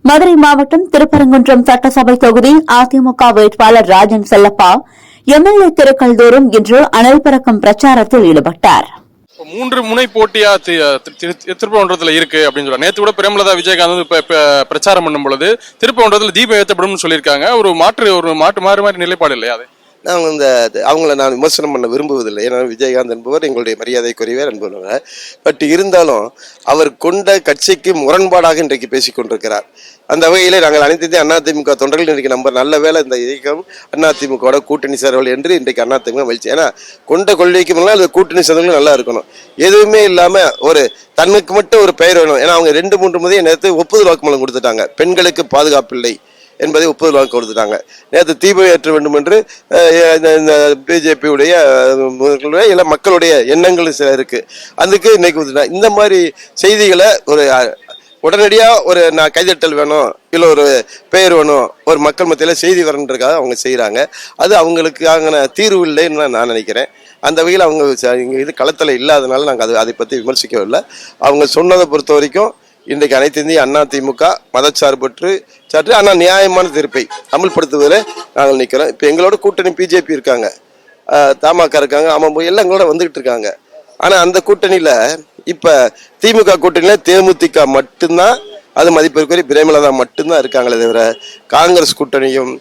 மதுரை மாவட்டம் திருப்பரங்குன்றம் சட்டசபை தொகுதி அதிமுக வேட்பாளர் ராஜன் செல்லப்பா எம்எல்ஏ தெருக்கள் தோறும் இன்று அனல் பறக்கும் பிரச்சாரத்தில் ஈடுபட்டார். 3 முனை போட்டியா திருப்பரங்குன்றத்துல இருக்கு அப்படின்னு சொல்றாங்க. நேற்று கூட பிரேமலதா விஜயகாந்த் வந்து பிரச்சாரம் பண்ணும் பொழுது திருப்பரங்குன்றத்துல தீபம் ஏற்றப்படும் சொல்லியிருக்காங்க. ஒரு மாறு நிலைப்பாடு இல்லையா? அது அவங்கள நான் விமர்சனம் பண்ண விரும்புவதில்லை. ஏன்னா விஜயகாந்த் என்பவர் எங்களுடைய மரியாதைக்குரியவர் என்பவர். பட் இருந்தாலும் அவர் கொண்ட கட்சிக்கு முரண்பாடாக இன்றைக்கு பேசிக் கொண்டிருக்கிறார். அந்த வகையிலே நாங்கள் அனைத்து இந்திய அதிமுக தொண்டர்கள் இன்றைக்கு நம்பர் நல்ல வேலை இந்த இயக்கம் அதிமுக கூட்டணி சேர்வல் என்று இன்றைக்கு அதிமுக மகிழ்ச்சி. ஏன்னா கொண்ட கொள்கைக்கு முன்னால் அந்த கூட்டணி சேர்ந்தவங்களும் நல்லா இருக்கணும். எதுவுமே இல்லாமல் ஒரு தன்னுக்கு மட்டும் ஒரு பெயர் வேணும். ஏன்னா அவங்க 2-3 முறையை நேரத்து ஒப்புதல் வாக்குமூலம் கொடுத்துட்டாங்க. பெண்களுக்கு பாதுகாப்பில்லை என்பதை ஒப்புதல் வாக்கு கொடுத்துட்டாங்க. நேற்று தீபம் ஏற்ற வேண்டும் என்று பிஜேபியுடைய இல்லை மக்களுடைய எண்ணங்கள் சில இருக்கு. அதுக்கு இன்னைக்கு இந்த மாதிரி செய்திகளை ஒரு உடனடியாக ஒரு நான் கைதட்டல் வேணும், இல்லை ஒரு பெயர் வேணும், ஒரு மக்கள் மத்தியில் செய்தி வரன்றதுக்காக அவங்க செய்கிறாங்க. அது அவங்களுக்கான தீர்வு இல்லைன்னு நான் நினைக்கிறேன். அந்த வகையில் அவங்க இங்கே இது களத்தில் இல்லாதனால நாங்கள் அதை பற்றி விமர்சிக்கவில்லை. அவங்க சொன்னதை பொறுத்த வரைக்கும் இன்றைக்கு அனைத்து இந்திய அதிமுக மதச்சார்பற்று ஆனால் நியாயமான தீர்ப்பை அமல்படுத்துவதில் நாங்கள் நிற்கிறோம். இப்போ எங்களோட கூட்டணி பிஜேபி இருக்காங்க, தமாக இருக்காங்க, ஆமாம் எல்லாம் எங்களோட வந்துகிட்டு இருக்காங்க. ஆனால் அந்த கூட்டணியில் இப்போ திமுக கூட்டணியில் தேமுதிக மட்டும்தான், அது மதிப்பிற்குரிய பிரேமலதா மட்டும்தான் இருக்காங்களே தவிர காங்கிரஸ் கூட்டணியும்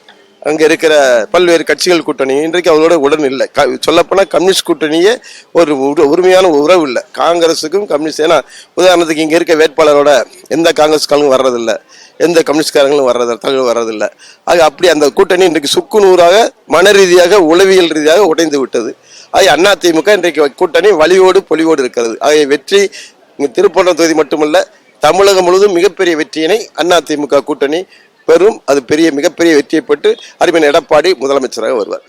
அங்கே இருக்கிற பல்வேறு கட்சிகள் கூட்டணி இன்றைக்கு அவங்களோட உடன் இல்லை. சொல்லப்போனால் கம்யூனிஸ்ட் கூட்டணியே ஒரு உரிமையான உறவு இல்லை காங்கிரஸுக்கும் கம்யூனிஸ்ட். ஏன்னா உதாரணத்துக்கு இங்கே இருக்க வேட்பாளரோட எந்த காங்கிரஸ்காரங்களும் வர்றதில்லை, எந்த கம்யூனிஸ்ட்காரங்களும் தலைவர் வர்றதில்லை. ஆக அப்படி அந்த கூட்டணி இன்றைக்கு சுக்குநூறாக மன ரீதியாக உளவியல் ரீதியாக உடைந்து விட்டது. ஆக அதிமுக இன்றைக்கு கூட்டணி வலியோடு பொலிவோடு இருக்கிறது. ஆகிய வெற்றி இங்கே திருப்பரங்குன்றம் தொகுதி மட்டுமல்ல, தமிழகம் முழுவதும் மிகப்பெரிய வெற்றியினை அதிமுக கூட்டணி பெறும். அது மிகப்பெரிய வெற்றியை பெற்று அருமையான எடப்பாடி முதலமைச்சராக வருவார்.